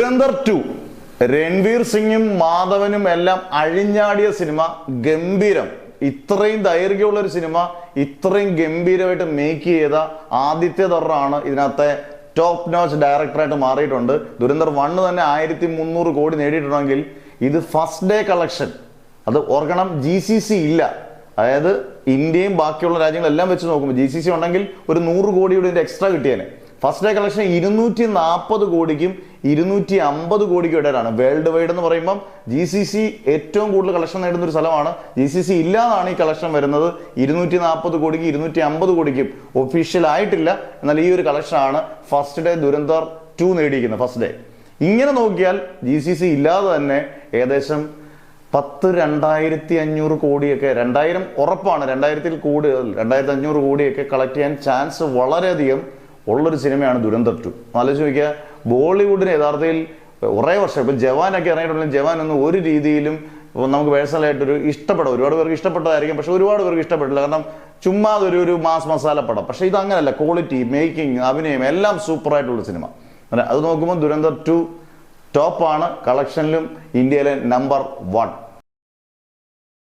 ദുരന്തർ 2 രൺവീർ സിംഗും മാധവനും എല്ലാം അഴിഞ്ഞാടിയ സിനിമ. ഗംഭീരം. ഇത്രയും ദൈർഘ്യമുള്ള ഒരു സിനിമ ഇത്രയും ഗംഭീരമായിട്ട് മേക്ക് ചെയ്ത ആദിത്യ ധറാണ് ഇതിനകത്തെ ടോപ്പ് നോച്ച് ഡയറക്ടറായിട്ട് മാറിയിട്ടുണ്ട്. ദുരന്തർ 1 തന്നെ 1300 കോടി നേടിയിട്ടുണ്ടെങ്കിൽ ഇത് ഫസ്റ്റ് ഡേ കളക്ഷൻ, അത് ഓർക്കണം, GCC ഇല്ല. അതായത് ഇന്ത്യയും ബാക്കിയുള്ള രാജ്യങ്ങളെല്ലാം വെച്ച് നോക്കുമ്പോൾ GCC ഉണ്ടെങ്കിൽ ഒരു 100 കോടിയുടെ എക്സ്ട്രാ കിട്ടിയേനെ. ഫസ്റ്റ് ഡേ കളക്ഷൻ 240 കോടിക്കും 250 കോടിക്കും ഇടയിലാണ്. വേൾഡ് വൈഡ് എന്ന് പറയുമ്പം GCC ഏറ്റവും കൂടുതൽ കളക്ഷൻ നേടുന്ന ഒരു സ്ഥലമാണ്. GCC ഇല്ലാതാണ് ഈ കളക്ഷൻ വരുന്നത്. 240 കോടിക്കും 250 കോടിക്കും ഒഫീഷ്യൽ ആയിട്ടില്ല. എന്നാൽ ഈ ഒരു കളക്ഷനാണ് ഫസ്റ്റ് ഡേ ദുരന്തർ 2 നേടിയിരിക്കുന്നത്. ഫസ്റ്റ് ഡേ ഇങ്ങനെ നോക്കിയാൽ GCC ഇല്ലാതെ തന്നെ ഏകദേശം 2500 കോടിയൊക്കെ, 2000 ഉറപ്പാണ്, 2000 കൂടുതൽ 2500 കോടിയൊക്കെ കളക്ട് ചെയ്യാൻ ചാൻസ് വളരെയധികം ഉള്ളൊരു സിനിമയാണ് ദുരന്തർ 2. ആലോചിച്ച് നോക്കിയാൽ ബോളിവുഡിന് യഥാർത്ഥത്തിൽ കുറേ വർഷം, ഇപ്പം ജവാനൊക്കെ ഇറങ്ങിയിട്ടുണ്ടെങ്കിൽ ജവാൻ ഒന്നും ഒരു രീതിയിലും നമുക്ക് പേഴ്സണലായിട്ടൊരു ഒരുപാട് പേർക്ക് ഇഷ്ടപ്പെട്ടതായിരിക്കും, പക്ഷെ ഒരുപാട് പേർക്ക് ഇഷ്ടപ്പെട്ടില്ല. കാരണം ചുമ്മാ ഒരു മാസ് മസാല പടം. പക്ഷെ ഇത് അങ്ങനെയല്ല, ക്വാളിറ്റി, മേക്കിംഗ്, അഭിനയം എല്ലാം സൂപ്പറായിട്ടുള്ള സിനിമ. അത് നോക്കുമ്പോൾ ദുരന്തർ 2 ടോപ്പാണ്, കളക്ഷനിലും ഇന്ത്യയിലെ നമ്പർ 1.